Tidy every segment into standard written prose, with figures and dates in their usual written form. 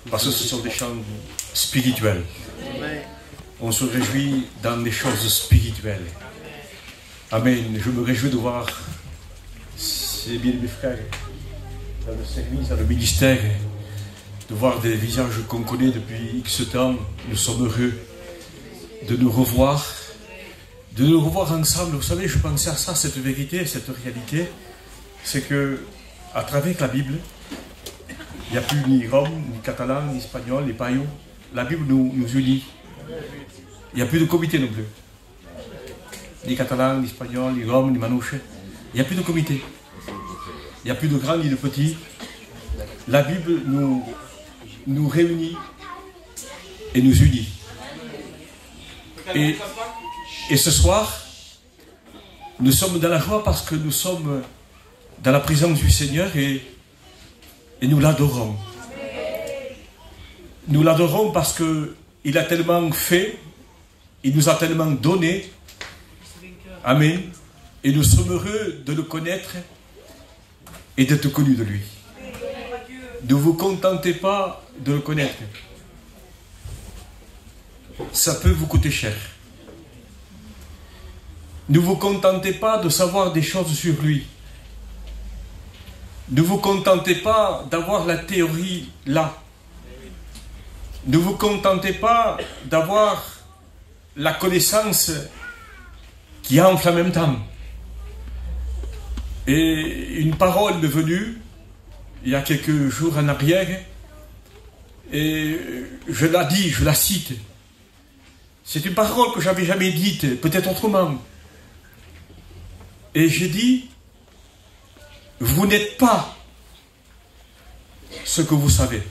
Parce que ce sont des chants spirituels. On se réjouit dans les choses spirituelles. Amen. Je me réjouis de voir ces bien-aimés frères dans le service, dans le ministère, de voir des visages qu'on connaît depuis X temps. Nous sommes heureux de nous revoir ensemble. Vous savez, je pensais à ça, cette vérité, cette réalité, c'est que à travers la Bible, il n'y a plus ni Rome, ni catalan, ni espagnol, ni païo. La Bible nous unit. Il n'y a plus de comité non plus. Ni catalan, ni espagnol, ni Rome, ni manouche. Il n'y a plus de comité. Il n'y a plus de grands ni de petits. La Bible nous réunit et nous unit. Et ce soir, nous sommes dans la joie parce que nous sommes dans la présence du Seigneur et nous l'adorons. Nous l'adorons parce qu'il a tellement fait, il nous a tellement donné. Amen. Et nous sommes heureux de le connaître et d'être connus de lui. Ne vous contentez pas de le connaître. Ça peut vous coûter cher. Ne vous contentez pas de savoir des choses sur lui. Ne vous contentez pas d'avoir la théorie là. Ne vous contentez pas d'avoir la connaissance qui enfle en même temps. Et une parole m'est venue il y a quelques jours en arrière, et je la dis, je la cite. C'est une parole que j'avais jamais dite, peut-être autrement. Et j'ai dit, vous n'êtes pas ce que vous savez.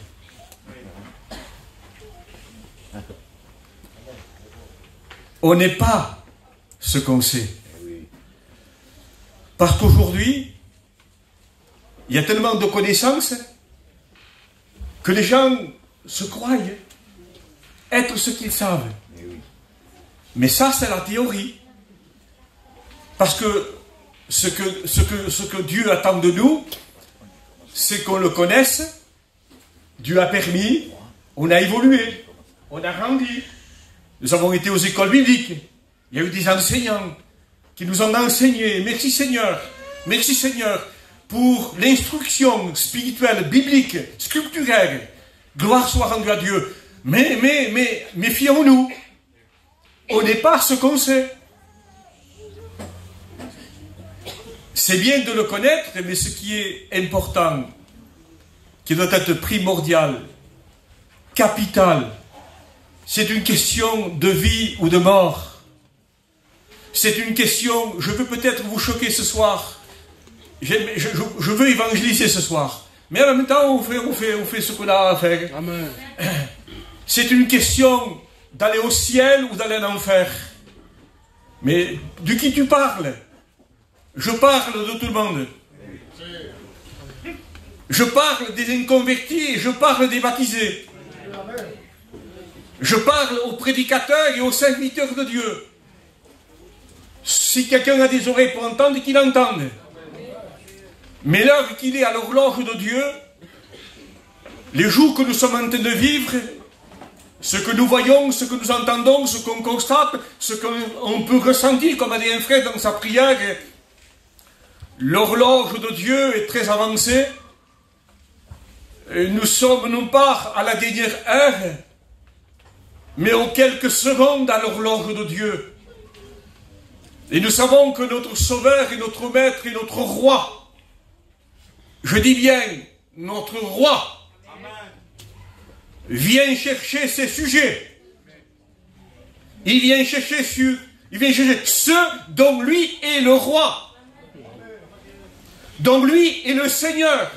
On n'est pas ce qu'on sait. Parce qu'aujourd'hui, il y a tellement de connaissances que les gens se croient être ce qu'ils savent. Mais ça, c'est la théorie. Parce que ce que Dieu attend de nous, c'est qu'on le connaisse. Dieu a permis, on a évolué, on a grandi. Nous avons été aux écoles bibliques. Il y a eu des enseignants qui nous ont enseigné. Merci Seigneur. Merci Seigneur pour l'instruction spirituelle, biblique, scripturaire. Gloire soit rendue à Dieu. Mais méfions-nous. On n'est pas ce qu'on sait. C'est bien de le connaître, mais ce qui est important, qui doit être primordial, capital, c'est une question de vie ou de mort. C'est une question, je veux peut-être vous choquer ce soir, je veux évangéliser ce soir, mais en même temps on fait ce qu'on a à faire. Amen. C'est une question d'aller au ciel ou d'aller en enfer. Mais de qui tu parles? Je parle de tout le monde. Je parle des inconvertis et je parle des baptisés. Je parle aux prédicateurs et aux serviteurs de Dieu. Si quelqu'un a des oreilles pour entendre, qu'il entende. Mais l'heure qu'il est à l'horloge de Dieu, les jours que nous sommes en train de vivre, ce que nous voyons, ce que nous entendons, ce qu'on constate, ce qu'on peut ressentir, comme a dit un frère dans sa prière, l'horloge de Dieu est très avancée. Nous sommes non pas à la dernière heure, mais aux quelques secondes à l'horloge de Dieu. Et nous savons que notre Sauveur et notre Maître et notre Roi, je dis bien notre Roi, vient chercher ses sujets. Il vient chercher ceux dont lui est le Roi, dont lui est le Seigneur.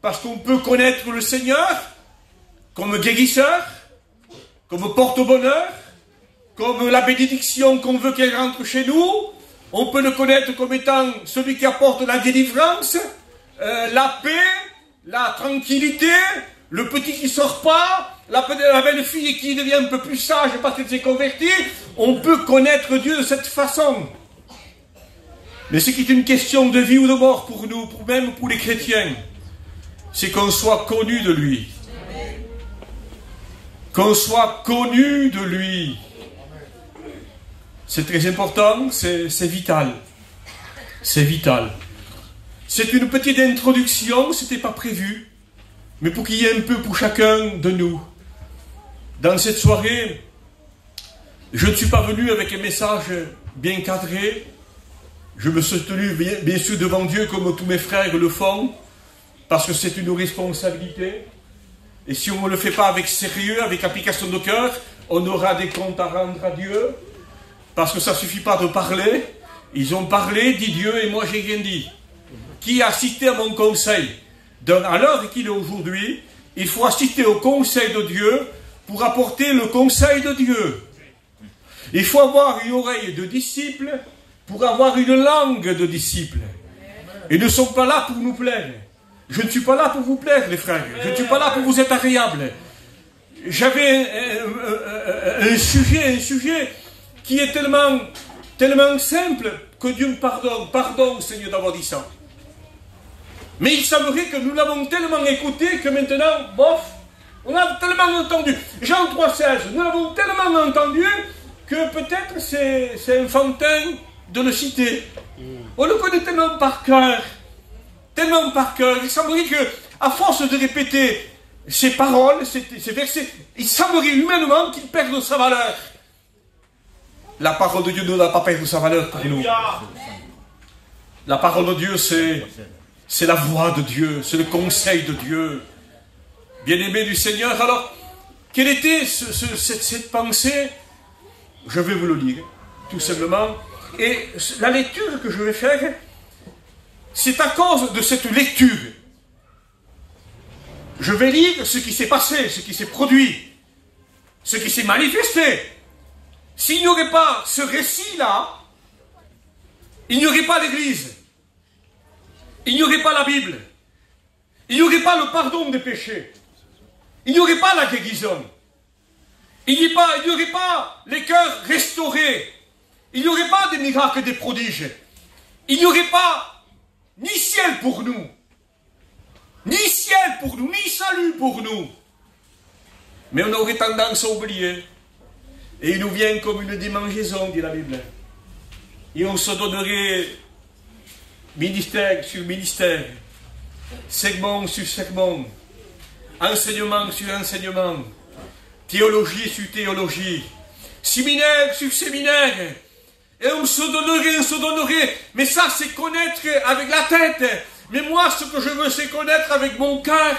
Parce qu'on peut connaître le Seigneur comme guérisseur, comme porte-bonheur, comme la bénédiction qu'on veut qu'elle rentre chez nous. On peut le connaître comme étant celui qui apporte la délivrance, la paix, la tranquillité, le petit qui ne sort pas, la belle fille qui devient un peu plus sage parce qu'elle s'est convertie. On peut connaître Dieu de cette façon. Mais ce qui est une question de vie ou de mort pour nous, même pour les chrétiens, c'est qu'on soit connu de lui. qu'on soit connu de lui. C'est très important, c'est vital. C'est vital. C'est une petite introduction, ce n'était pas prévu, mais pour qu'il y ait un peu pour chacun de nous. Dans cette soirée, je ne suis pas venu avec un message bien cadré. Je me suis tenu bien sûr devant Dieu comme tous mes frères le font, parce que c'est une responsabilité. Et si on ne le fait pas avec sérieux, avec application de cœur, on aura des comptes à rendre à Dieu. Parce que ça ne suffit pas de parler. Ils ont parlé, dit Dieu, et moi j'ai rien dit. Qui a assisté à mon conseil? À l'heure qu'il est aujourd'hui, il faut assister au conseil de Dieu pour apporter le conseil de Dieu. Il faut avoir une oreille de disciple pour avoir une langue de disciple. Ils ne sont pas là pour nous plaire. Je ne suis pas là pour vous plaire, les frères. Je ne suis pas là pour vous être agréable. J'avais un sujet qui est tellement simple que Dieu me pardonne. Pardon, Seigneur, d'avoir dit ça. Mais il semblerait que nous l'avons tellement écouté que maintenant, bof, on a tellement entendu. Jean 3,16, nous l'avons tellement entendu que peut-être c'est enfantin de le citer. On le connaît tellement par cœur. Tellement par cœur. Il semblerait qu'à force de répéter ces paroles, ces versets, il semblerait humainement qu'il perde sa valeur. La parole de Dieu ne doit pas perdre sa valeur pour nous. La parole de Dieu, c'est la voix de Dieu, c'est le conseil de Dieu. Bien-aimé du Seigneur, alors, quelle était cette pensée? Je vais vous le lire, tout simplement. Et la lecture que je vais faire, c'est à cause de cette lecture. Je vais lire ce qui s'est passé, ce qui s'est produit, ce qui s'est manifesté. S'il n'y aurait pas ce récit-là, il n'y aurait pas l'Église. Il n'y aurait pas la Bible. Il n'y aurait pas le pardon des péchés. Il n'y aurait pas la guérison. Il n'y aurait pas les cœurs restaurés. Il n'y aurait pas des miracles, des prodiges. Il n'y aurait pas ni ciel pour nous, ni ciel pour nous, ni salut pour nous. Mais on aurait tendance à oublier. Et il nous vient comme une démangeaison, dit la Bible. Et on se donnerait ministère sur ministère, segment sur segment, enseignement sur enseignement, théologie sur théologie, séminaire sur séminaire. Et on se donnerait. Mais ça, c'est connaître avec la tête. Mais moi, ce que je veux, c'est connaître avec mon cœur.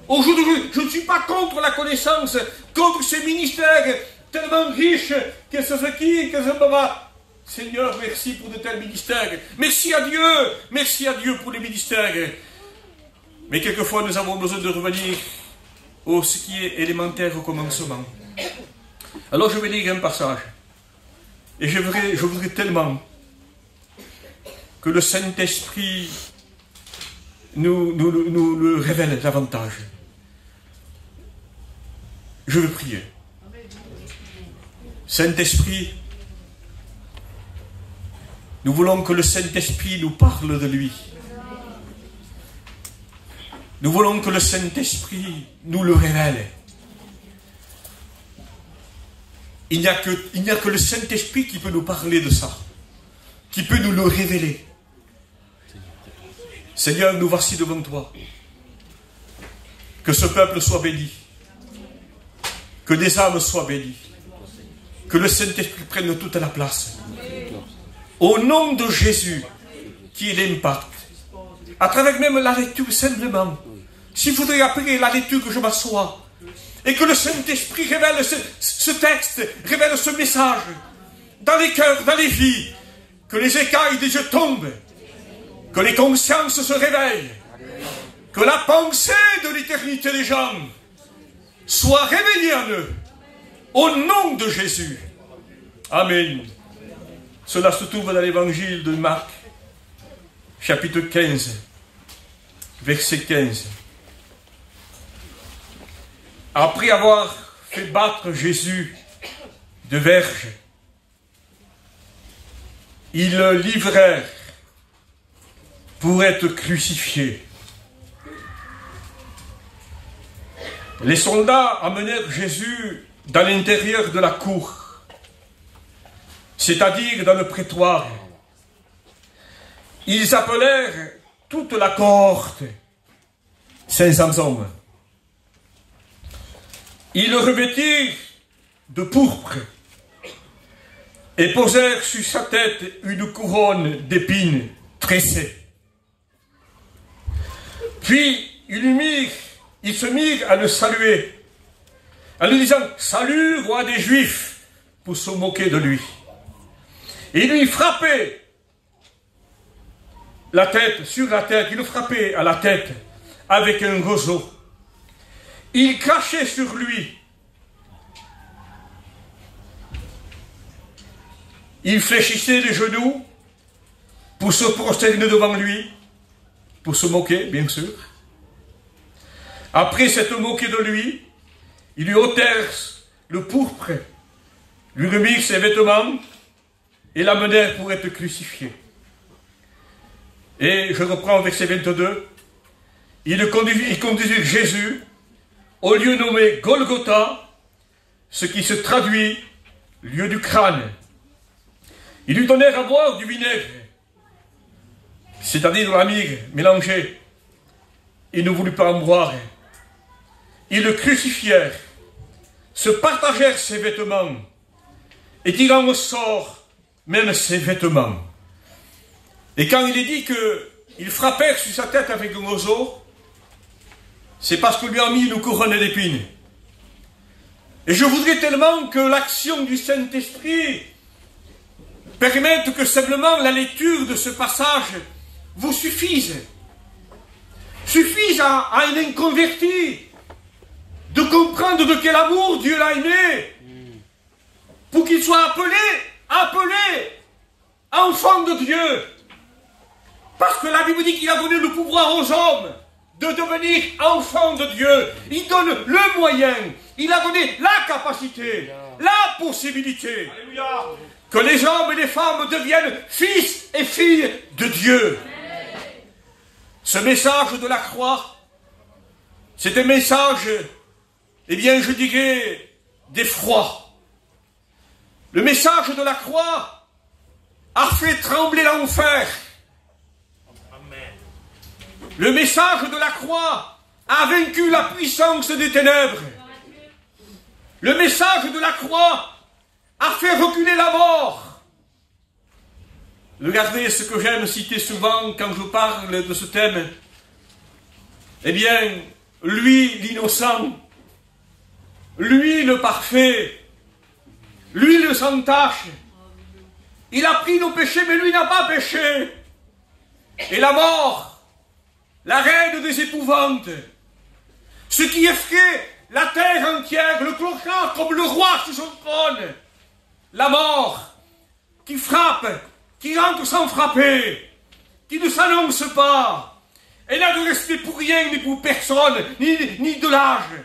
Aujourd'hui, je ne suis pas contre la connaissance, contre ces ministères tellement riches, que ce qui, que ce baba. Seigneur, merci pour de tels ministères. Merci à Dieu pour les ministères. Mais quelquefois, nous avons besoin de revenir au ce qui est élémentaire au commencement. Alors, je vais lire un passage. Et je voudrais tellement que le Saint-Esprit nous le révèle davantage. Je veux prier. Saint-Esprit, nous voulons que le Saint-Esprit nous parle de lui. Nous voulons que le Saint-Esprit nous le révèle. Il n'y a que le Saint-Esprit qui peut nous parler de ça, qui peut nous le révéler. Seigneur, nous voici devant toi. Que ce peuple soit béni. Que des âmes soient bénies. Que le Saint-Esprit prenne toute la place. Au nom de Jésus, qui est l'impact. À travers même la lecture simplement. S'il faudrait après la lecture que je m'assois. Et que le Saint-Esprit révèle ce texte, révèle ce message. Dans les cœurs, dans les vies. Que les écailles des yeux tombent. Que les consciences se réveillent. Que la pensée de l'éternité des gens soit réveillée en eux. Au nom de Jésus. Amen. Cela se trouve dans l'évangile de Marc, chapitre 15, verset 15. Après avoir fait battre Jésus de verge, ils le livrèrent pour être crucifié. Les soldats amenèrent Jésus dans l'intérieur de la cour, c'est-à-dire dans le prétoire. Ils appelèrent toute la cohorte, 500 hommes. Ils le revêtirent de pourpre et posèrent sur sa tête une couronne d'épines tressées. Puis ils se mirent à le saluer, en lui disant « Salut, roi des Juifs !» pour se moquer de lui. Et ils lui frappaient la tête, sur la tête, ils le frappaient à la tête avec un roseau. Ils crachaient sur lui. Ils fléchissaient les genoux pour se prosterner devant lui, pour se moquer, bien sûr. Après s'être moqué de lui, ils lui ôtèrent le pourpre, lui remirent ses vêtements et l'amenèrent pour être crucifié. Et je reprends verset 22. Ils conduisirent Jésus au lieu nommé Golgotha, ce qui se traduit lieu du crâne. Ils lui donnèrent à boire du vinaigre, c'est-à-dire de la myrrhe mélangée. Il ne voulut pas en boire. Ils le crucifièrent, se partagèrent ses vêtements, et tirant au sort même ses vêtements. Et quand il est dit qu'ils frappèrent sur sa tête avec un roseau, c'est parce qu'on lui a mis une couronne d'épines. Et je voudrais tellement que l'action du Saint-Esprit permette que simplement la lecture de ce passage vous suffise à un inconverti de comprendre de quel amour Dieu l'a aimé pour qu'il soit appelé enfant de Dieu. Parce que la Bible dit qu'il a donné le pouvoir aux hommes de devenir enfants de Dieu. Il donne le moyen, il a donné la capacité, la possibilité. Alléluia. Que les hommes et les femmes deviennent fils et filles de Dieu. Ce message de la croix, c'est un message, eh bien, je dirais, d'effroi. Le message de la croix a fait trembler l'enfer. Le message de la croix a vaincu la puissance des ténèbres. Le message de la croix a fait reculer la mort. Regardez ce que j'aime citer souvent quand je parle de ce thème. Eh bien, lui l'innocent, lui le parfait, lui le sans tache, il a pris nos péchés mais lui n'a pas péché. Et la mort, la reine des épouvantes, ce qui effraie la terre entière, le clochard comme le roi sur son trône, la mort qui frappe, qui rentre sans frapper, qui ne s'annonce pas, elle n'a de respect pour rien, ni pour personne, ni de l'âge.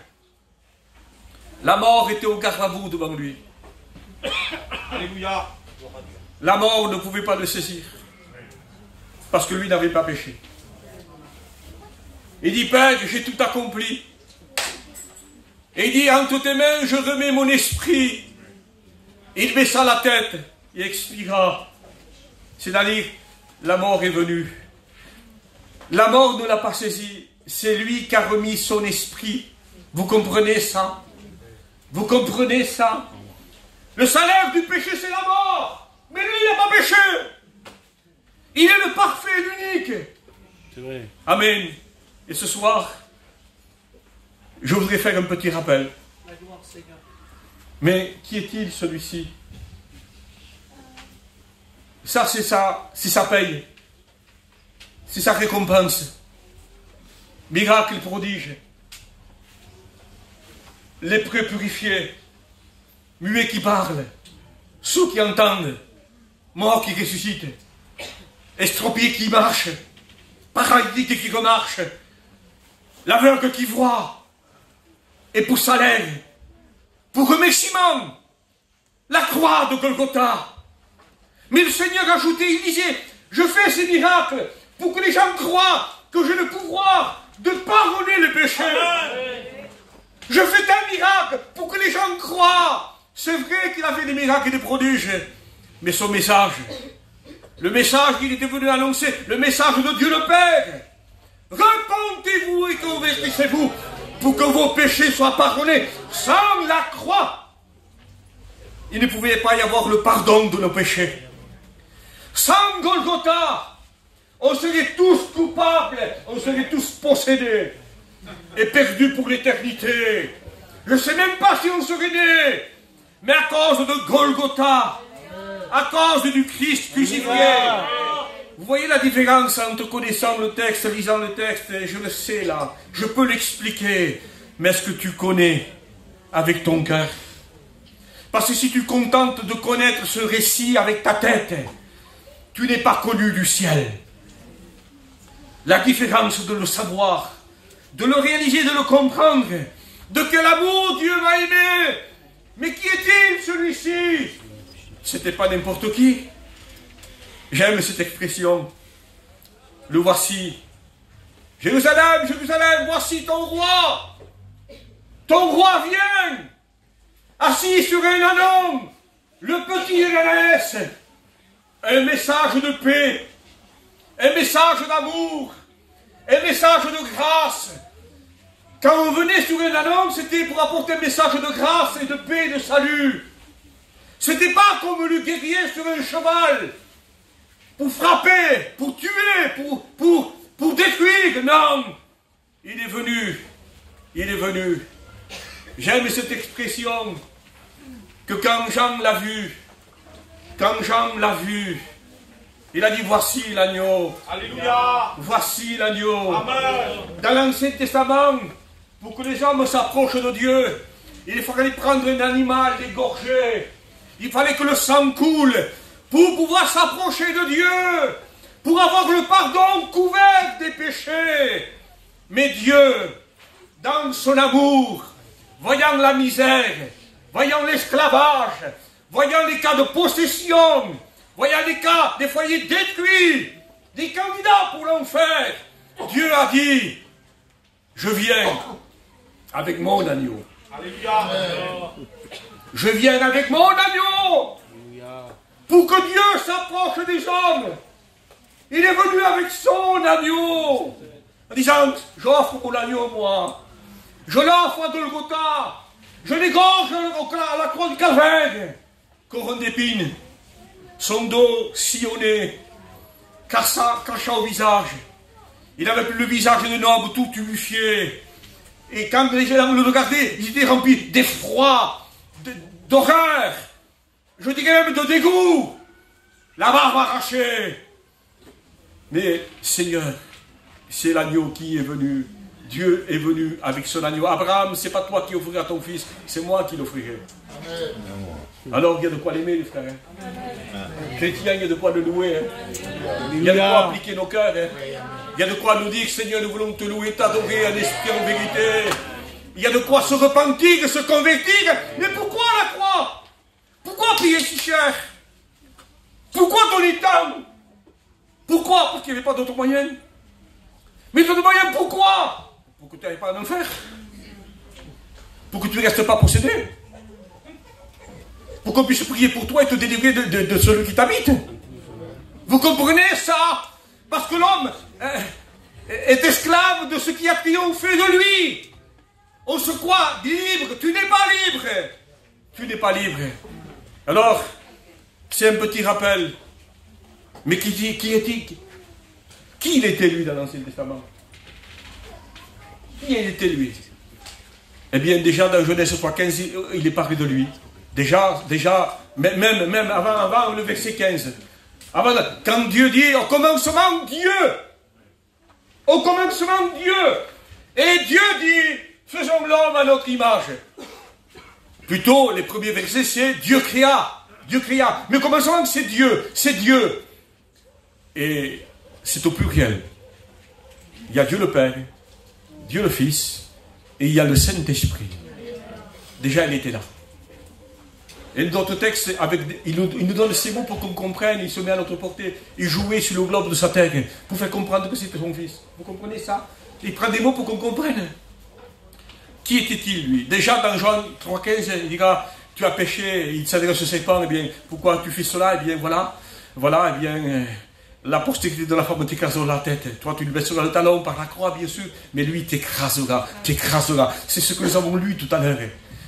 La mort était au garde à vous devant lui. Alléluia. La mort ne pouvait pas le saisir, parce que lui n'avait pas péché. Il dit, Père, j'ai tout accompli. Et il dit, entre tes mains, je remets mon esprit. Il baissa la tête et expira. C'est-à-dire, la mort est venue. La mort ne l'a pas saisi. C'est lui qui a remis son esprit. Vous comprenez ça? Vous comprenez ça? Le salaire du péché, c'est la mort. Mais lui, il n'a pas péché. Il est le parfait, l'unique. C'est vrai. Amen. Et ce soir, je voudrais faire un petit rappel. Mais qui est-il, celui-ci? Ça, c'est sa paye. C'est sa récompense. Miracle, prodige. Lépreux purifiés. Muets qui parlent. Sourds qui entendent. Morts qui ressuscitent. Estropiés qui marchent. Paralytiques qui remarchent. L'aveugle qui voit. Et pour salaire, pour remerciement, la croix de Golgotha. Mais le Seigneur ajoutait, il disait, je fais ces miracles pour que les gens croient que j'ai le pouvoir de pardonner les péchés. Je fais un miracle pour que les gens croient. C'est vrai qu'il a fait des miracles et des prodiges. Mais son message, le message qu'il était venu annoncer, le message de Dieu le Père. Repentez-vous et convertissez-vous pour que vos péchés soient pardonnés. Sans la croix, il ne pouvait pas y avoir le pardon de nos péchés. Sans Golgotha, on serait tous coupables, on serait tous possédés et perdus pour l'éternité. Je ne sais même pas si on serait nés, mais à cause de Golgotha, à cause du Christ crucifié. Vous voyez la différence entre connaissant le texte, lisant le texte, je le sais là, je peux l'expliquer, mais est-ce que tu connais avec ton cœur? Parce que si tu contentes de connaître ce récit avec ta tête, tu n'es pas connu du ciel. La différence de le savoir, de le réaliser, de le comprendre, de quel amour Dieu m'a aimé. Mais qui est-il celui-ci? C'était pas n'importe qui. J'aime cette expression. Le voici. Jérusalem, Jérusalem, voici ton roi. Ton roi vient. Assis sur un ânon, le petit de l'ânesse. Un message de paix, un message d'amour, un message de grâce. Quand on venait sur un ânon, c'était pour apporter un message de grâce et de paix et de salut. C'était pas comme le guerrier sur un cheval, pour frapper, pour tuer, pour détruire. Non, il est venu, il est venu. J'aime cette expression, que quand Jean l'a vu, il a dit, voici l'agneau. Alléluia. Voici l'agneau. Amen. Dans l'Ancien Testament, pour que les hommes s'approchent de Dieu, il fallait prendre un animal égorgé. Il fallait que le sang coule pour pouvoir s'approcher de Dieu, pour avoir le pardon couvert des péchés. Mais Dieu, dans son amour, voyant la misère, voyant l'esclavage, voyant les cas de possession, voyant les cas des foyers détruits, des candidats pour l'enfer, Dieu a dit, je viens avec mon agneau. Alléluia. Je viens avec mon agneau pour que Dieu s'approche des hommes. Il est venu avec son agneau en disant, j'offre mon agneau moi. Je l'offre à Golgotha. Je l'égorge à la croix du Calvaire. Couronne d'épines, son dos sillonné, cachant au visage. Il avait le visage d'un homme tout tuméfié. Et quand les gens le regardaient, ils étaient remplis d'effroi, d'horreur, je dirais même de dégoût, la barbe arrachée. Mais Seigneur, c'est l'agneau qui est venu. Dieu est venu avec son agneau. Abraham, c'est pas toi qui offriras ton fils, c'est moi qui l'offrirai. Alors il y a de quoi l'aimer, les frères. Chrétien, il y a de quoi le louer. Il y a de quoi appliquer nos cœurs. Il y a de quoi nous dire, Seigneur, nous voulons te louer, t'adorer en esprit, en vérité. Il y a de quoi se repentir, se convertir. Mais pourquoi la croix? Pourquoi payer si cher? Pourquoi donner tant? Pourquoi? Parce qu'il n'y avait pas d'autres moyens. Mais d'autres moyens, pourquoi? Pour que tu n'ailles pas en enfer. Pour que tu ne restes pas possédé. Pour qu'on puisse prier pour toi et te délivrer de celui qui t'habite. Vous comprenez ça? Parce que l'homme est esclave de ce qui a triomphé de lui. On se croit libre. Tu n'es pas libre. Tu n'es pas libre. Alors, c'est un petit rappel. Mais qui est-il? Qui il était lui dans l'Ancien Testament? Qui il était lui? Eh bien, déjà dans Genèse 3,15, il est parlé de lui. Déjà, même avant le verset 15. Quand Dieu dit, au commencement, Dieu. Au commencement, Dieu. Et Dieu dit, faisons l'homme à notre image. Plutôt, les premiers versets, c'est Dieu créa. Dieu créa. Mais au commencement, c'est Dieu. C'est Dieu. Et c'est au pluriel. Il y a Dieu le Père, Dieu le Fils, et il y a le Saint-Esprit. Déjà, il était là. Et d'autres textes, il nous donne ces mots pour qu'on comprenne, il se met à notre portée. Il jouait sur le globe de sa terre pour faire comprendre que c'était son Fils. Vous comprenez ça? Il prend des mots pour qu'on comprenne. Qui était-il, lui? Déjà, dans Jean 3,15, il dira, tu as péché, il s'adresse au serpent, eh bien, pourquoi tu fais cela? Eh bien, voilà, eh bien, la postérité de la femme t'écrasera la tête. Toi, tu lui baisseras le talon par la croix, bien sûr, mais lui t'écrasera, t'écrasera. C'est ce que nous avons lu tout à l'heure.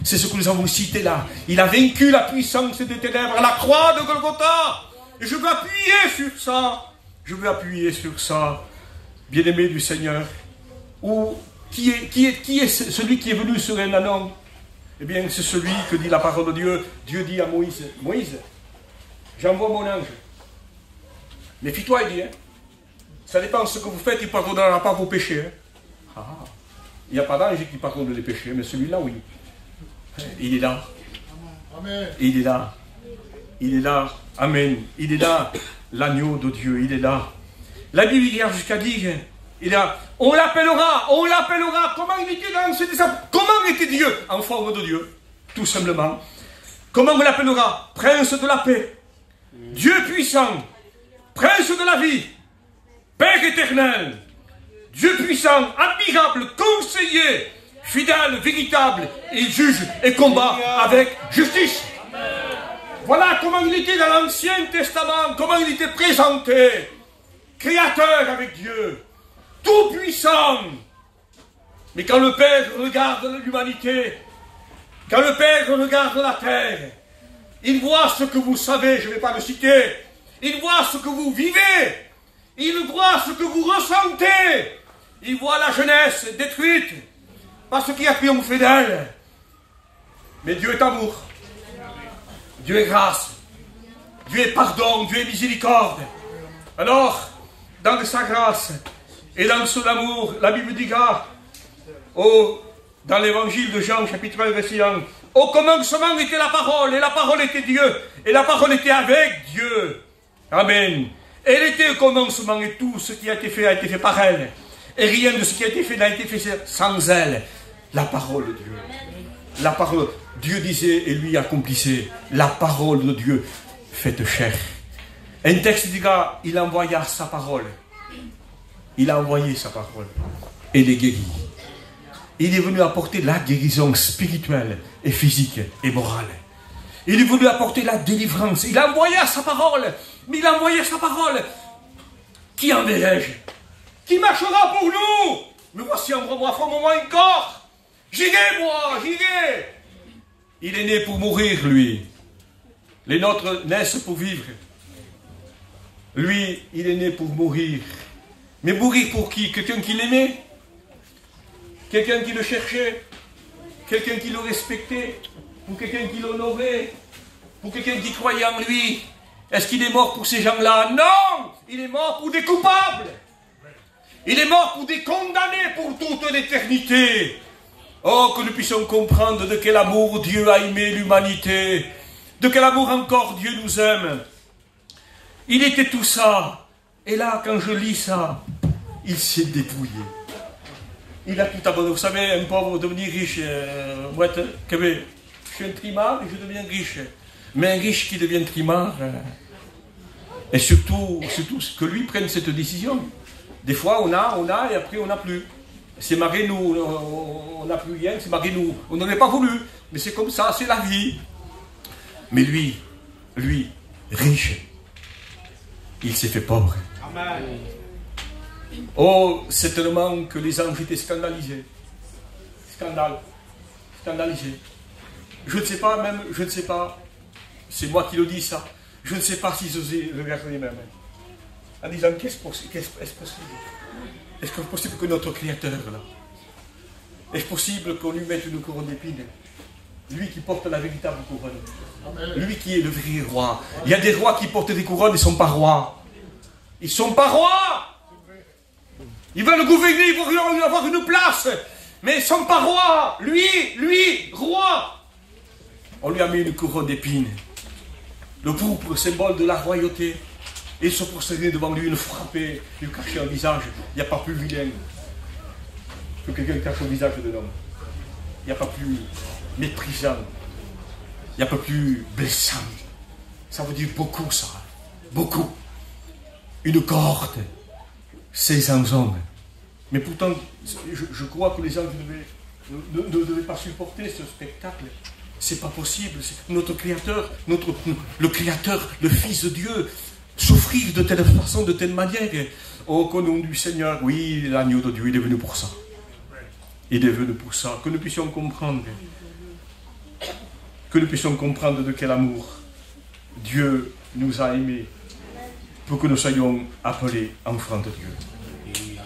C'est ce que nous avons cité là. Il a vaincu la puissance des ténèbres à la croix de Golgotha. Et je veux appuyer sur ça. Je veux appuyer sur ça. Bien-aimé du Seigneur. Ou qui est celui qui est venu sur un ânon? Eh bien, c'est celui que dit la parole de Dieu. Dieu dit à Moïse, Moïse, j'envoie mon ange. Méfie-toi, il dit. Ça dépend de ce que vous faites, il ne pardonnera pas vos péchés. Il n'y a pas d'ange qui pardonne les péchés, mais celui-là, oui. Il est là. Amen. Il est là. Il est là. Amen. Il est là. L'agneau de Dieu, il est là. La Bible hier jusqu'à dire, il est là. On l'appellera. Comment il était dans ce désert? Comment était Dieu? En forme de Dieu. Tout simplement. Comment on l'appellera? Prince de la paix. Dieu puissant. Prince de la vie. Père éternel. Dieu puissant. Admirable. Conseiller. Fidèle, véritable, et juge et combat avec justice. Voilà comment il était dans l'Ancien Testament, comment il était présenté. Créateur avec Dieu, tout puissant. Mais quand le Père regarde l'humanité, quand le Père regarde la terre, il voit ce que vous savez, je ne vais pas le citer, il voit ce que vous vivez, il voit ce que vous ressentez, il voit la jeunesse détruite, parce qu'il a triomphé d'elle. Mais Dieu est amour. Dieu est grâce. Dieu est pardon. Dieu est miséricorde. Alors, dans sa grâce et dans son amour, la Bible dira, dans l'évangile de Jean, chapitre 1, verset 1, au commencement était la parole, et la parole était Dieu, et la parole était avec Dieu. Amen. Elle était au commencement, et tout ce qui a été fait par elle. Et rien de ce qui a été fait n'a été fait sans elle. La parole de Dieu. La parole. Dieu disait et lui accomplissait. La parole de Dieu faite chair. Un texte dira, il envoya sa parole. Il a envoyé sa parole. Et les guérit. Il est venu apporter la guérison spirituelle et physique et morale. Il est venu apporter la délivrance. Il a envoyé sa parole. Mais il a envoyé sa parole. Qui enverrai-je? Qui marchera pour nous? Mais voici envoie-moi encore. J'irai, moi, j'irai. Il est né pour mourir, lui. Les nôtres naissent pour vivre. Lui, il est né pour mourir. Mais mourir pour qui? Quelqu'un qui l'aimait? Quelqu'un qui le cherchait? Quelqu'un qui le respectait? Ou quelqu'un qui l'honorait? Ou quelqu'un qui croyait en lui? Est-ce qu'il est mort pour ces gens-là? Non! Il est mort pour des coupables. Il est mort pour des condamnés pour toute l'éternité. Oh, que nous puissions comprendre de quel amour Dieu a aimé l'humanité. De quel amour encore Dieu nous aime. Il était tout ça. Et là, quand je lis ça, il s'est dépouillé. Il a tout abandonné. Vous savez, un pauvre devenir riche. Moi, je suis un trimard et je deviens riche. Mais un riche qui devient trimard, et surtout que lui prenne cette décision. Des fois, on a, et après, on n'a plus. C'est marré, nous, on n'a plus rien, c'est marré, nous, on n'en a pas voulu. Mais c'est comme ça, c'est la vie. Mais lui, riche, il s'est fait pauvre. Amen. Oh, c'est tellement que les anges étaient scandalisés. Scandalisés. Je ne sais pas, c'est moi qui le dis ça, je ne sais pas s'ils osaient regarder même. En disant, qu'est-ce possible? Est-ce que c'est possible que notre Créateur, là, est-ce possible qu'on lui mette une couronne d'épines? Lui qui porte la véritable couronne. Amen. Lui qui est le vrai roi. Il y a des rois qui portent des couronnes et ne sont pas rois. Ils ne sont pas rois. Ils veulent gouverner, ils veulent avoir une place. Mais ils ne sont pas rois. Lui, roi. On lui a mis une couronne d'épines. Le pourpre, symbole de la royauté. Et se prosterner devant lui, le frapper, lui cacher un visage. Il n'y a pas plus vilain que quelqu'un cache le visage de l'homme. Il n'y a pas plus méprisant. Il n'y a pas plus blessant. Ça veut dire beaucoup, ça. Beaucoup. Une corde. 600 hommes. Mais pourtant, je crois que les anges devaient ne devez pas supporter ce spectacle. C'est pas possible. Notre Créateur, le Créateur, le Fils de Dieu, souffrir de telle façon, de telle manière. Oh, qu'au nom du Seigneur, oui, l'agneau de Dieu, il est venu pour ça. Il est venu pour ça. Que nous puissions comprendre. Que nous puissions comprendre de quel amour Dieu nous a aimés pour que nous soyons appelés enfants de Dieu.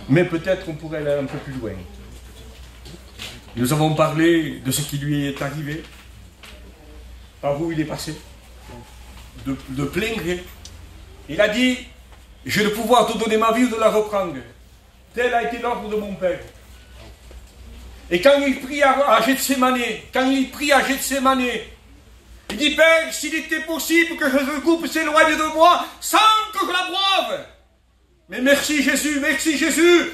Mais peut-être on pourrait aller un peu plus loin. Nous avons parlé de ce qui lui est arrivé, par où il est passé, de plein gré. Il a dit, j'ai le pouvoir de donner ma vie ou de la reprendre. Tel a été l'ordre de mon Père. Et quand il prie à Gethsémane, il dit, Père, s'il était possible que ce couple s'éloigne de moi, sans que je la boive. Mais merci Jésus,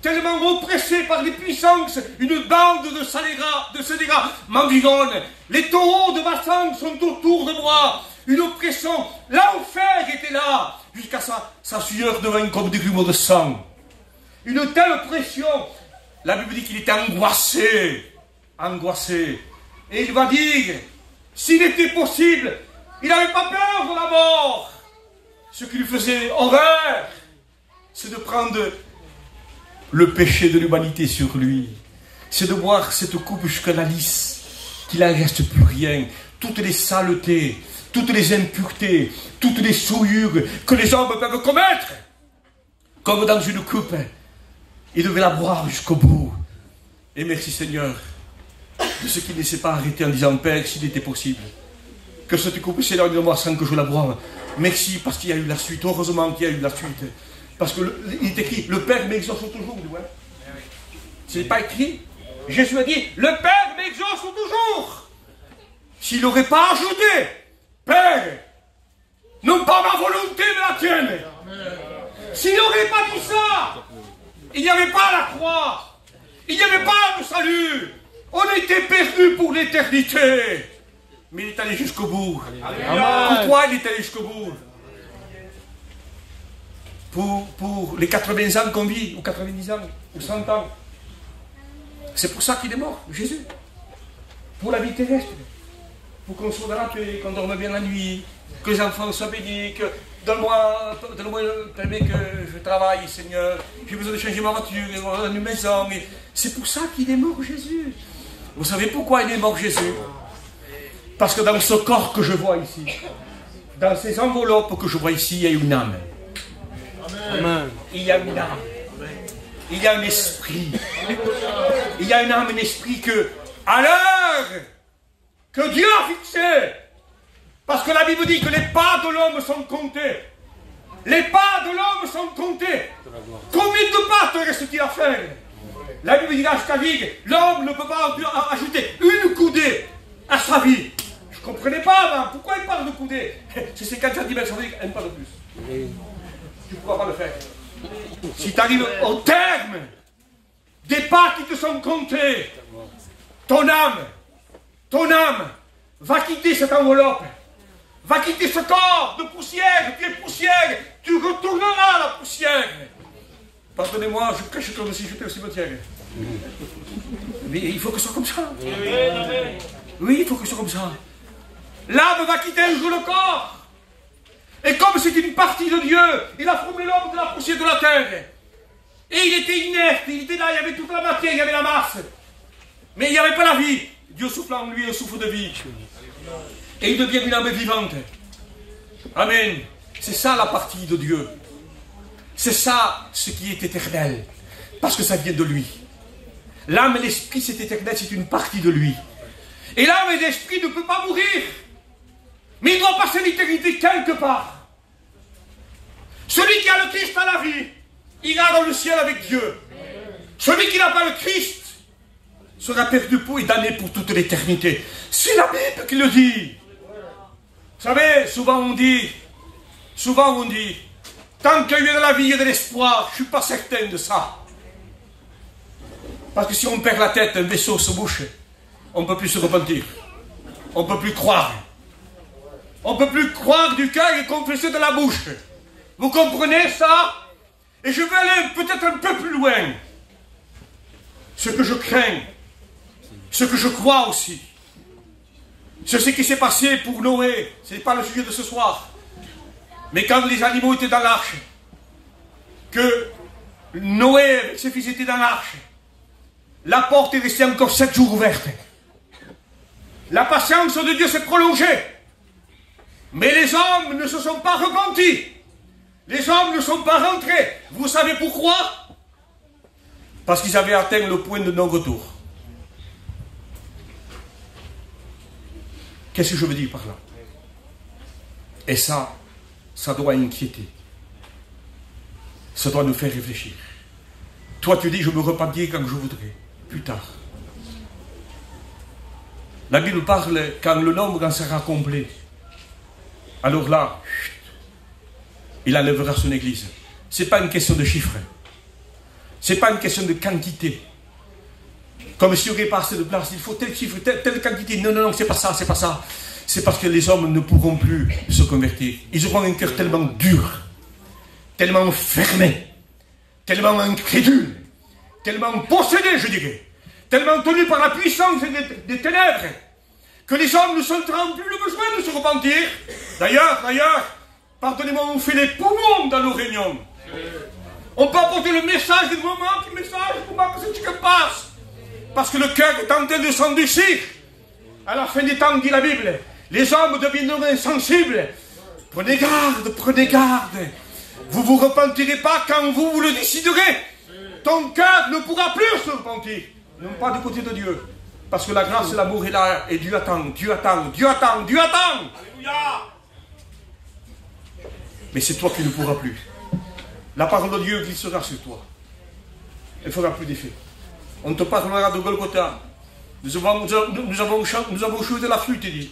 tellement oppressé par les puissances, une bande de scélérats m'environne. Les taureaux de ma sang sont autour de moi. Une oppression, l'enfer était là, jusqu'à sa sueur devint comme des grumeaux de sang. Une telle pression, la Bible dit qu'il était angoissé. Et il va dire, s'il était possible, il n'avait pas peur de la mort. Ce qui lui faisait horreur, c'est de prendre le péché de l'humanité sur lui. C'est de boire cette coupe jusqu'à la lisse, qu'il n'en reste plus rien. Toutes les saletés, toutes les impuretés, toutes les souillures que les hommes peuvent commettre, comme dans une coupe, il devait la boire jusqu'au bout. Et merci Seigneur, de ce qu'il ne s'est pas arrêté en disant, Père, s'il était possible, que cette coupe s'éloigne de moi sans que je la boive. Merci, parce qu'il y a eu la suite. Heureusement qu'il y a eu la suite. Parce qu'il est écrit, le Père m'exauce toujours. Ouais. Ce n'est pas écrit. Jésus a dit, le Père m'exauce toujours. S'il n'aurait pas ajouté, Père, non pas ma volonté mais la tienne. S'il n'aurait pas dit ça, il n'y avait pas la croix. Il n'y avait pas de salut. On était perdus pour l'éternité. Mais il est allé jusqu'au bout. Pourquoi il est allé jusqu'au bout? Pour les 80 ans qu'on vit, ou 90 ans, ou 100 ans. C'est pour ça qu'il est mort, Jésus. Pour la vie terrestre. Pour qu'on soit dans la paix, qu'on dorme bien la nuit, que les enfants soient bénis, que donne-moi le permis que je travaille, Seigneur. J'ai besoin de changer ma voiture, une maison. C'est pour ça qu'il est mort, Jésus. Vous savez pourquoi il est mort, Jésus? Parce que dans ce corps que je vois ici, dans ces enveloppes que je vois ici, il y a une âme. Amen. Il y a une âme. Il y a un esprit. Il y a une âme, un esprit que, à l'heure que Dieu a fixé, parce que la Bible dit que les pas de l'homme sont comptés. Les pas de l'homme sont comptés. Combien de pas te reste-t-il à faire? La Bible dit jusqu'à dire, l'homme ne peut pas ajouter une coudée à sa vie. Je ne comprenais pas, man. Pourquoi il parle de coudée? C'est 50 cm, ça veut dire un pas de plus. Tu ne pourras pas le faire. Si tu arrives au terme des pas qui te sont comptés, ton âme va quitter cette enveloppe, va quitter ce corps de poussière, tu es poussière, tu retourneras à la poussière. Pardonnez-moi, je prêche comme si j'étais au cimetière. Mais il faut que ce soit comme ça. Oui, il faut que ce soit comme ça. L'âme va quitter un jour le corps. Et comme c'est une partie de Dieu, il a formé l'homme de la poussière de la terre. Et il était inerte, il était là, il y avait toute la matière, il y avait la masse. Mais il n'y avait pas la vie. Dieu souffle en lui un souffle de vie. Et il devient une âme vivante. Amen. C'est ça la partie de Dieu. C'est ça ce qui est éternel. Parce que ça vient de lui. L'âme et l'esprit, c'est éternel, c'est une partie de lui. Et l'âme et l'esprit ne peuvent pas mourir. Mais il doit passer l'éternité quelque part. Celui qui a le Christ a la vie. Il ira dans le ciel avec Dieu. Celui qui n'a pas le Christ sera perdu pour et damné pour toute l'éternité. C'est la Bible qui le dit. Vous savez, souvent on dit, tant qu'il y a de la vie et de l'espoir, je ne suis pas certain de ça. Parce que si on perd la tête, un vaisseau se bouche, on ne peut plus se repentir. On ne peut plus croire. On ne peut plus croire du cœur et confesser de la bouche. Vous comprenez ça? Et je vais aller peut-être un peu plus loin. Ce que je crains, Ce que je crois aussi, c'est ce qui s'est passé pour Noé. Ce n'est pas le sujet de ce soir. Mais quand les animaux étaient dans l'arche, que Noé avec ses fils étaient dans l'arche, la porte est restée encore 7 jours ouverte. La patience de Dieu s'est prolongée. Mais les hommes ne se sont pas repentis. Les hommes ne sont pas rentrés. Vous savez pourquoi? Parce qu'ils avaient atteint le point de non-retour. Qu'est-ce que je veux dire par là? Et ça doit inquiéter. Ça doit nous faire réfléchir. Toi, tu dis, je me repentirai quand je voudrais. Plus tard. La Bible parle quand le nombre en sera complet. Alors là, il enlèvera son église. Ce n'est pas une question de chiffres. Ce n'est pas une question de quantité. Comme s'il n'y aurait pas assez de place, il faut tel chiffre, telle quantité. Non, non, non, c'est pas ça, c'est pas ça. C'est parce que les hommes ne pourront plus se convertir. Ils auront un cœur tellement dur, tellement fermé, tellement incrédule, tellement possédé, je dirais, tellement tenu par la puissance des ténèbres, que les hommes ne sentiront plus le besoin de se repentir. D'ailleurs, pardonnez-moi, on fait les poumons dans nos réunions. On peut apporter le message du moment, le message, comment que ce qui passe. Parce que le cœur est en train de s'endurcir. À la fin des temps, dit la Bible, les hommes deviendront insensibles. Prenez garde, prenez garde. Vous ne vous repentirez pas quand vous le déciderez. Ton cœur ne pourra plus se repentir. Non pas du côté de Dieu. Parce que la grâce et l'amour est là. Et Dieu attend, Dieu attend, Dieu attend, Dieu attend. Alléluia. Mais c'est toi qui ne pourras plus. La parole de Dieu glissera sur toi. Elle ne fera plus d'effet. On te parlera de Golgotha. Nous avons joué de la flûte, il dit.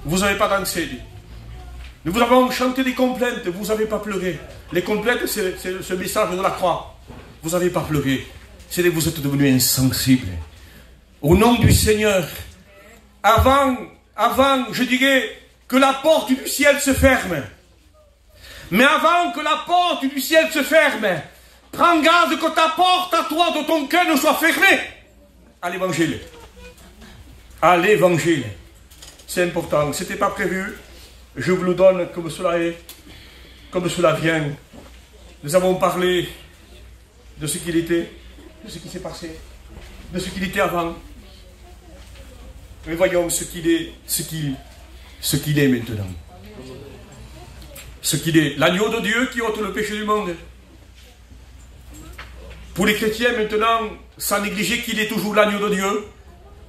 Vous n'avez pas dansé, dit. Nous vous avons chanté des complaintes, vous n'avez pas pleuré. Les complaintes, c'est ce message de la croix. Vous n'avez pas pleuré. C'est que vous êtes devenus insensibles. Au nom du Seigneur, avant, je dirais, que la porte du ciel se ferme. Mais avant que la porte du ciel se ferme, prends garde que ta porte à toi de ton cœur ne soit fermée. À l'évangile. À l'évangile. C'est important. Ce n'était pas prévu. Je vous le donne comme cela est, comme cela vient. Nous avons parlé de ce qu'il était, de ce qui s'est passé, de ce qu'il était avant. Mais voyons ce qu'il est, ce qu'il est maintenant. Ce qu'il est, l'agneau de Dieu qui ôte le péché du monde. Pour les chrétiens maintenant, sans négliger qu'il est toujours l'agneau de Dieu,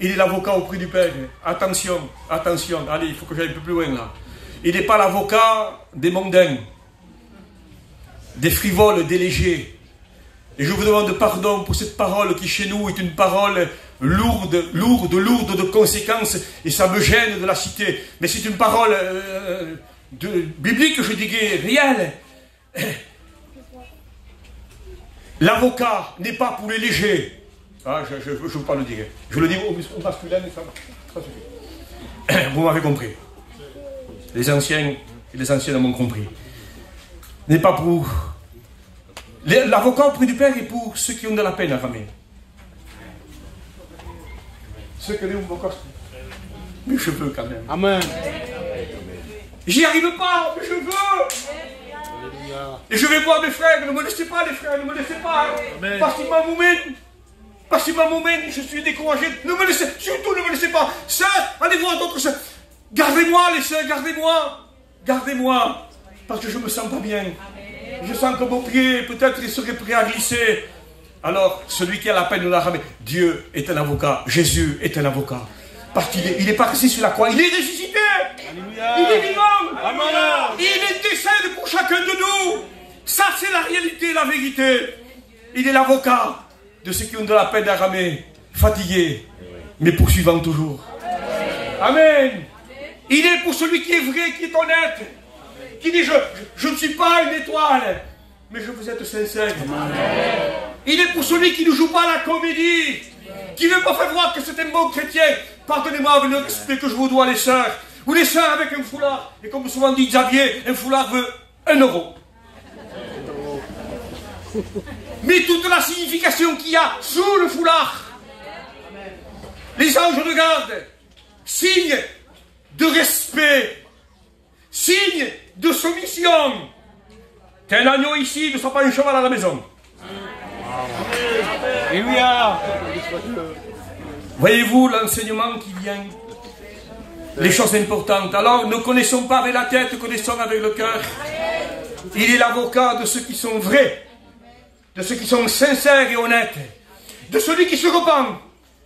il est l'avocat auprès du Père. Attention, attention, allez, il faut que j'aille un peu plus loin là. Il n'est pas l'avocat des mondains, des frivoles, des légers. Et je vous demande pardon pour cette parole qui chez nous est une parole lourde de conséquences, et ça me gêne de la citer. Mais c'est une parole biblique, je dirais, réelle. L'avocat n'est pas pour les légers. Ah, je ne veux pas le dire. Je le dis au masculin, ça suffit. Vous m'avez compris. Les anciens et les anciennes m'ont compris. N'est pas pour... L'avocat auprès du Père est pour ceux qui ont de la peine à ramener. Ceux qui ont encore... Mais je veux quand même. Amen. J'y arrive pas, mais je veux. Et je vais voir mes frères, ne me laissez pas les frères, ne me laissez pas. Parce qu'il m'amène, je suis découragé. Ne me laissez, surtout ne me laissez pas. Sœurs, allez voir d'autres sœurs. Gardez-moi les sœurs, gardez-moi. Gardez-moi. Parce que je me sens pas bien. Je sens que mon pied, peut-être, il serait prêt à glisser. Alors, celui qui a la peine de la ramener, Dieu est un avocat. Jésus est un avocat. Parce qu'il est pas resté sur la croix, il est ressuscité. Alléluia. Il est vivant. Amen. Il intercède pour chacun de nous. Ça, c'est la réalité, la vérité. Il est l'avocat de ceux qui ont de la peine à ramer, fatigués, mais poursuivant toujours. Amen. Il est pour celui qui est vrai, qui est honnête, qui dit je ne suis pas une étoile, mais je vous êtes sincère. Amen. Il est pour celui qui ne joue pas la comédie, qui ne veut pas faire voir que c'est un bon chrétien. Pardonnez-moi avec le respect que je vous dois, les sœurs. Ou les sœurs avec un foulard. Et comme souvent dit Xavier, un foulard veut 1 euro. Mais toute la signification qu'il y a sous le foulard. Les anges regardent. Signe de respect. Signe de soumission. Qu'un agneau ici ne soit pas un cheval à la maison. Et oui, voyez-vous l'enseignement qui vient, les choses importantes. Alors, ne connaissons pas avec la tête, connaissons avec le cœur. Il est l'avocat de ceux qui sont vrais, de ceux qui sont sincères et honnêtes, de celui qui se repent,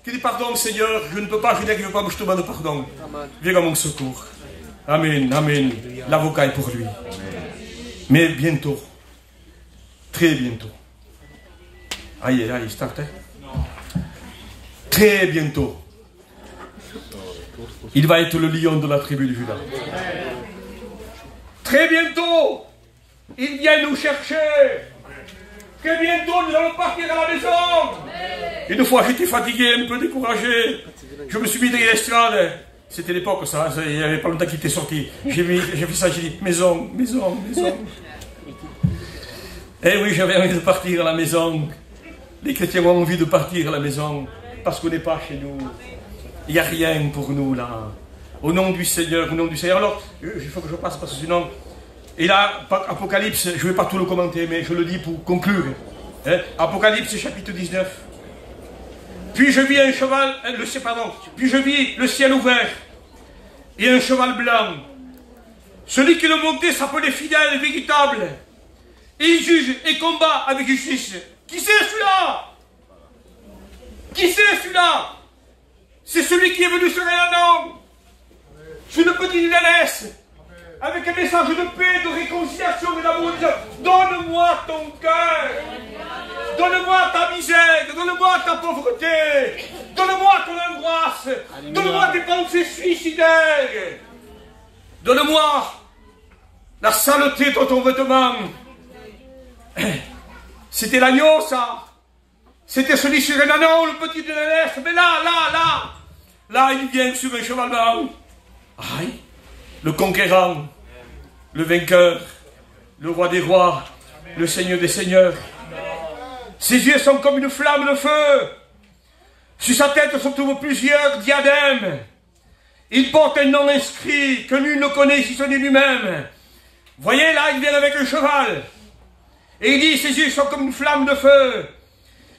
qui dit pardon Seigneur, je ne peux pas, je n'arrive pas, mais je te demande pardon. Viens à mon secours. Amen, amen. L'avocat est pour lui. Mais bientôt, très bientôt. Aïe, aïe, start. Très bientôt, il va être le lion de la tribu de Juda. Très bientôt, il vient nous chercher. Très bientôt, nous allons partir à la maison. Une fois, j'étais fatigué, un peu découragé. Je me suis mis derrière l'estrade. C'était l'époque, ça. Il n'y avait pas longtemps qu'il était sorti. J'ai fait ça, j'ai dit maison, maison, maison. Eh oui, j'avais envie de partir à la maison. Les chrétiens ont envie de partir à la maison parce qu'on n'est pas chez nous. Il n'y a rien pour nous là. Au nom du Seigneur, au nom du Seigneur. Alors, il faut que je passe parce que sinon... Et là, Apocalypse, je ne vais pas tout le commenter, mais je le dis pour conclure. Hein? Apocalypse chapitre 19. Puis je vis un cheval, puis je vis le ciel ouvert et un cheval blanc. Celui qui le montait s'appelait fidèle et véritable. Et il juge et combat avec justice. Qui c'est celui-là? Qui c'est celui-là? C'est celui qui est venu sur un anneau, sur une petite laisse, avec un message de paix, de réconciliation et d'amour. Donne-moi ton cœur. Donne-moi ta misère. Donne-moi ta pauvreté. Donne-moi ton angoisse. Donne-moi tes pensées suicidaires. Donne-moi la saleté de ton vêtement. C'était l'agneau, ça. C'était celui sur un anneau, le petit de la laisse. Mais là, il vient sur un cheval blanc. Aïe, le conquérant, le vainqueur, le roi des rois, le Seigneur des seigneurs. Ses yeux sont comme une flamme de feu. Sur sa tête se trouvent plusieurs diadèmes. Il porte un nom inscrit que nul ne connaît si ce n'est lui-même. Voyez, là, il vient avec un cheval. Et il dit, ses yeux sont comme une flamme de feu.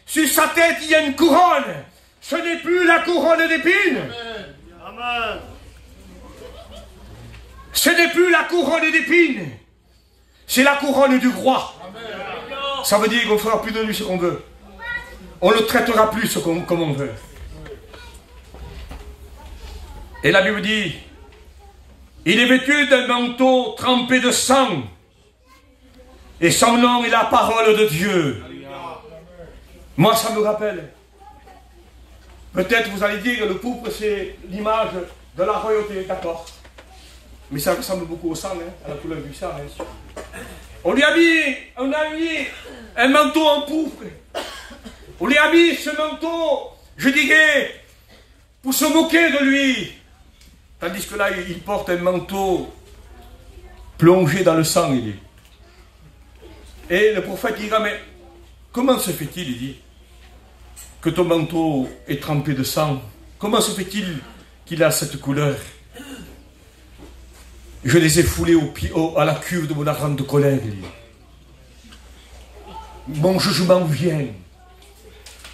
Sur sa tête, il y a une couronne. Ce n'est plus la couronne d'épines. Amen. Ce n'est plus la couronne d'épines. C'est la couronne du roi. Amen. Ça veut dire qu'on ne fera plus de lui ce qu'on veut. On ne le traitera plus comme on veut. Et la Bible dit, il est vêtu d'un manteau trempé de sang. Et son nom est la parole de Dieu. Moi, ça me rappelle. Peut-être vous allez dire, le pourpre, c'est l'image de la royauté, d'accord. Mais ça ressemble beaucoup au sang, hein, à la couleur du sang. Hein. On a mis un manteau en pourpre. On lui a mis ce manteau, je dirais, pour se moquer de lui. Tandis que là, il porte un manteau plongé dans le sang, il dit. Et le prophète dira, mais comment se fait-il, il dit, que ton manteau est trempé de sang? Comment se fait-il qu'il a cette couleur? Je les ai foulés à la cuve de mon ardente colère, il dit. Mon jugement vient.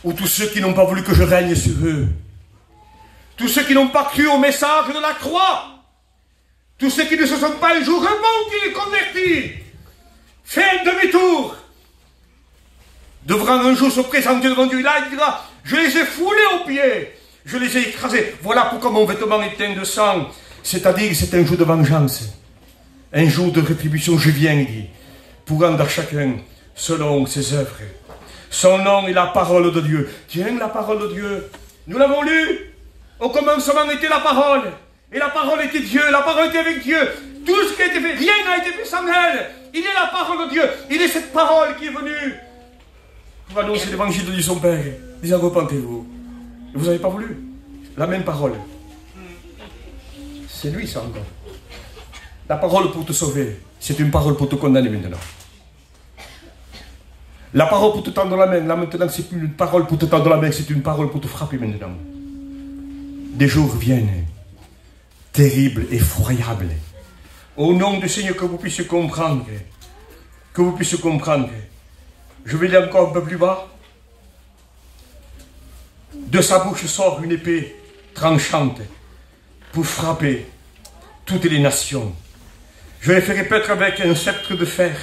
Ou tous ceux qui n'ont pas voulu que je règne sur eux. Tous ceux qui n'ont pas cru au message de la croix. Tous ceux qui ne se sont pas un jour repentis et convertis. Fait un demi-tour. Devront un jour se présenter devant Dieu. Là, il dira, je les ai foulés aux pieds. Je les ai écrasés. Voilà pourquoi mon vêtement est teint de sang. C'est-à-dire, c'est un jour de vengeance. Un jour de rétribution, je viens, il dit, pour rendre à chacun selon ses œuvres. Son nom est la parole de Dieu. Tiens, la parole de Dieu. Nous l'avons lu. Au commencement était la parole. Et la parole était Dieu. La parole était avec Dieu. Tout ce qui a été fait, rien n'a été fait sans elle. Il est la parole de Dieu. Il est cette parole qui est venue pour annoncer l'évangile de son Père. Disant, repentez-vous. Et vous n'avez pas voulu. La même parole. C'est lui, ça encore. La parole pour te sauver, c'est une parole pour te condamner maintenant. La parole pour te tendre la main, là maintenant, c'est plus une parole pour te tendre la main, c'est une parole pour te frapper maintenant. des jours viennent, terribles, effroyables. Au nom du Seigneur, que vous puissiez comprendre, que vous puissiez comprendre. Je vais lire encore un peu plus bas. De sa bouche sort une épée tranchante pour frapper toutes les nations. Je les ferai paître avec un sceptre de fer.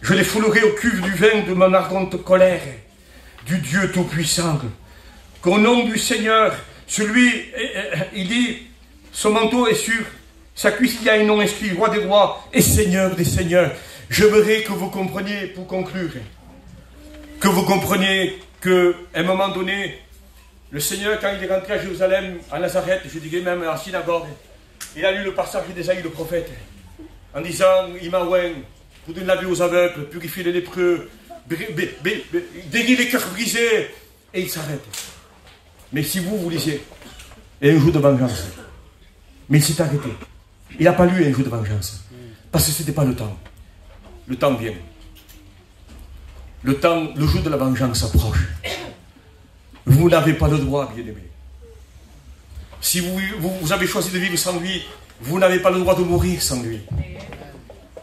Je les foulerai au cuve du vin de mon ardente colère, du Dieu Tout-Puissant. Qu'au nom du Seigneur, celui, il dit, son manteau est sur sa cuisse, il y a un nom inscrit, roi des rois et seigneur des seigneurs. J'aimerais que vous compreniez, pour conclure, que vous compreniez qu'à un moment donné, le Seigneur, quand il est rentré à Jérusalem, à Nazareth, je dirais même à la synagogue, il a lu le passage d'Ésaïe le prophète, en disant, il m'a oint pour donner la vue aux aveugles, purifier les lépreux, guérir les cœurs brisés, et il s'arrête. Mais si vous lisez, et un jour de vengeance, mais il s'est arrêté. Il n'a pas lu un jour de vengeance, parce que ce n'était pas le temps. Le temps vient. Le jour de la vengeance approche. Vous n'avez pas le droit, bien-aimé. Si vous avez choisi de vivre sans lui, vous n'avez pas le droit de mourir sans lui.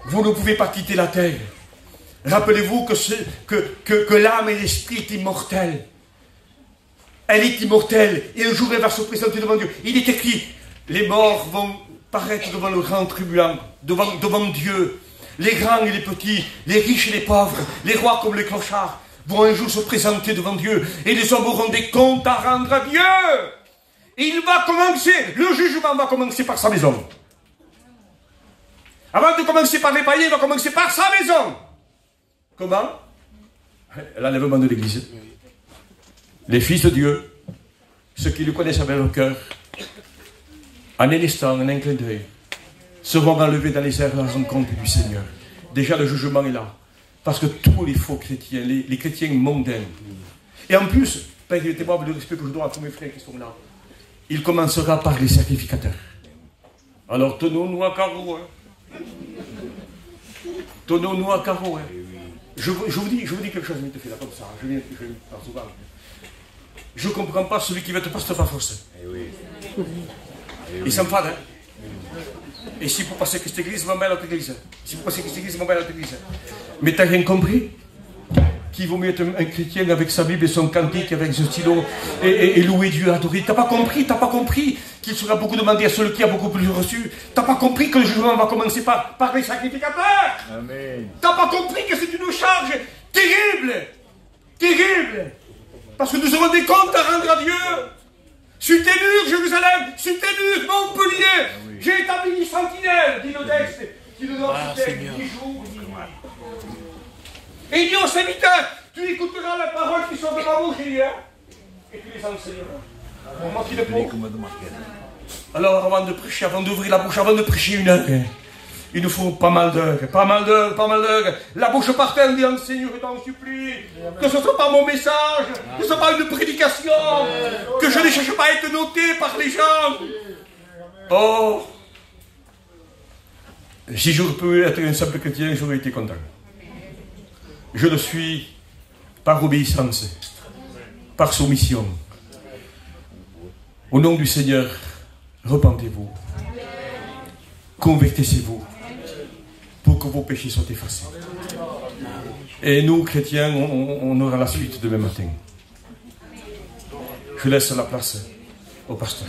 Vous ne pouvez pas quitter la terre. Rappelez-vous que l'âme et l'esprit est immortel. Elle est immortelle. Et un jour, elle va se présenter devant Dieu. Il est écrit, les morts vont paraître devant le grand tribunal, devant Dieu. Les grands et les petits, les riches et les pauvres, les rois comme les clochards, vont un jour se présenter devant Dieu. Et les hommes auront des comptes à rendre à Dieu. Il va commencer, le jugement va commencer par sa maison. Avant de commencer par les païens, il va commencer par sa maison. Comment? L'enlèvement de l'Église. Les fils de Dieu, ceux qui le connaissent avec leur cœur, en un instant, en un clin d'œil, seront enlevés dans les airs à la rencontre du Seigneur. Déjà, le jugement est là. Parce que tous les faux chrétiens, les chrétiens mondains, et en plus, permettez-moi le respect que je dois à tous mes frères qui sont là, il commencera par les sacrificateurs. Alors, tenons-nous à carreau. Hein. Tenons-nous à carreau. Hein. Je vous dis quelque chose, mais là, comme ça. Je viens par souvent. Je ne comprends pas celui qui va te passer par force. Il s'enfade. Hein. Et si pour passer que cette église, m'en va à l'autre église. Si pour passer que cette église, m'en va à l'autre église. Mais tu n'as rien compris? Qu'il vaut mieux être un chrétien avec sa Bible et son cantique, avec ce stylo, et louer Dieu, adorer. T'as pas compris qu'il sera beaucoup demandé à celui qui a beaucoup plus reçu. T'as pas compris que le jugement va commencer par les sacrificateurs. Amen. T'as pas compris que c'est une charge terrible. Terrible. Parce que nous aurons des comptes à rendre à Dieu. Sur tes murs, Jérusalem, sur tes murs, Montpellier, oui. J'ai établi une sentinelle, dit le texte, qui nous donne 10 jours. Et il dit au serviteur, tu écouteras la parole qui sort de ma bouche, il dit, hein, et tu les enseigneras. Pour moi qui le peux. Alors, avant de prêcher, avant d'ouvrir la bouche, avant de prêcher une heure, il nous faut pas mal d'heures. La bouche par terre, dit enseigne, je t'en supplie. Que ce ne soit pas mon message, que ce ne soit pas une prédication, que je ne cherche pas à être noté par les gens. Oh, si je peux être un simple chrétien, j'aurais été content. Je le suis par obéissance, par soumission. Au nom du Seigneur, repentez-vous, convertissez-vous, pour que vos péchés soient effacés. Et nous, chrétiens, on aura la suite demain matin. Je laisse la place au pasteur.